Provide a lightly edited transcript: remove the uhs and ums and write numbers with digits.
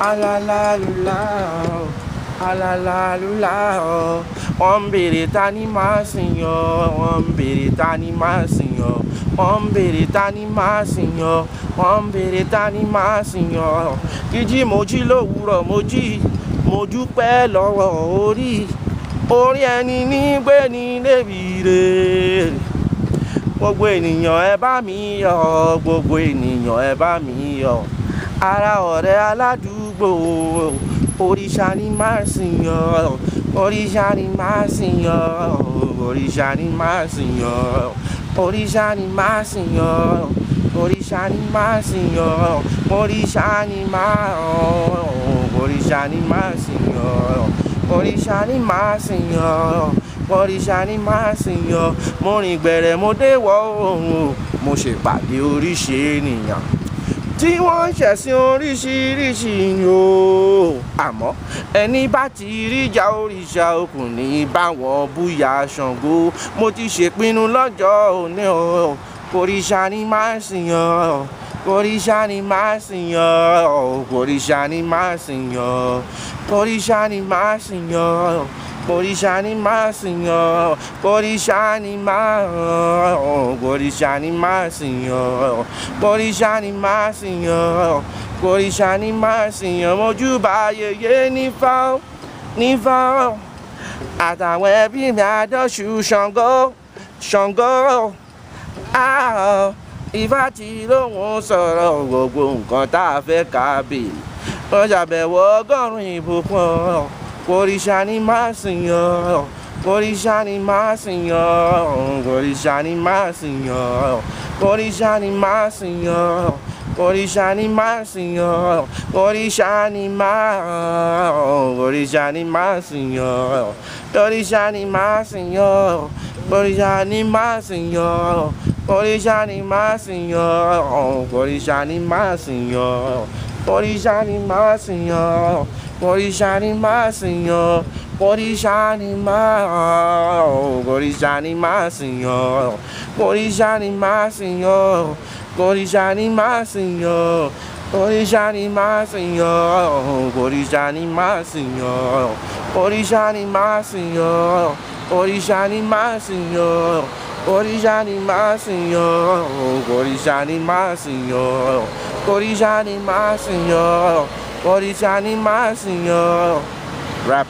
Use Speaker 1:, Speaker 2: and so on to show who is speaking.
Speaker 1: alalalula, alalalula. Wọ́n béèrè ta ni máa sìn ọ́, wọ́n béèrè ta ni máa sìn ọ́, wọ́n béèrè ta ni máa sìn ọ́, wọ́n béèrè ta ni máa sìn ọ́. Jíjí mo jí lówùúrọ̀ mo jí, mo dúpẹ́ lọ́wọ́ orí, orí ẹni ní gbé ní débi re. Gbogbo ènìyàn ẹ bá mi yọ̀, gbogbo ènìyàn ẹ bá mi yọ̀. Ará ọ̀rẹ́ aládùúgbò, òrìṣà ni máa sìn ọ́, òrìṣà ni máa sìn ọ́, òrìṣà ni máa sìn ọ́, òrìṣà ni máa sìn ọ́, òrìṣà ni máa sìn ọ́, òrìṣà ni máa, òrìṣà ni máa sìn ọ́, òrìṣà ni máa sìn ọ́, òrìṣà ni máa sìn ọ́. Mo rìn gbẹ̀rẹ̀ mo dé wọ̀ oòrùn, mo ṣèpàdé oríṣi ènìyàn tí wọ́n ń ṣẹ̀sìn oríṣiríṣi o. Àmọ́ ẹni bá ti ríjà òrìṣà òkun ní báwọn búyà Ṣàngó. Mo ti ṣèpinnu lọ́jọ́ òní o, òrìṣà ni máa sìn ọ́, òrìṣà ni máa sìn ọ́, òrìṣà ni máa sìn ọ́, òrìṣà ni máa sìn ọ́, òrìṣà ni máa sìn ọ́, òrìṣà ni máa, òrìṣà ni máa sìn ọ́, òrìṣà ni máa sìn ọ́, òrìṣà ni máa sìn ọ́. Mojúbà yèyé Nífá, Nífá àtàwọn ẹbí mi àjọṣù Ṣàngó, Ṣàngó. Ifá tí lóhùn sọ̀rọ̀ gbogbo nǹkan tá a fẹ́ ká béèrè. Wọ́n ṣàbẹ̀wò ọgọ́rùn-ún ìbùkún. Òrìṣà ni máa sìn ọ́, òrìṣà ni máa sìn ọ́, òrìṣà ni máa sìn ọ́, òrìṣà ni máa sìn ọ́, òrìṣà ni máa sìn ọ́, òrìṣà ni máa, òrìṣà ni máa sìn ọ́, òrìṣà ni máa sìn ọ́, òrìṣà ni máa sìn ọ́, òrìṣà ni máa sìn ọ́, òrìṣà ni máa sìn ọ́, òrìṣà ni máa sìn ọ́, òrìṣà ni máa sìn ọ́, òrìṣà ni máa, òrìṣà ni máa sìn ọ́, òrìṣà ni máa sìn ọ́, òrìṣà ni máa sìn ọ́, òrìṣà ni máa sìn ọ́, òrìṣà ni máa sìn ọ́, òrìṣà ni máa sìn ọ́, òrìṣà ni máa sìn ọ́, òrìṣà ni máa sìn ọ́, òrìṣà ni máa sìn ọ́, òrìṣà ni máa sìn ọ́, òrìṣà ni máa sìn ọ́. Rap.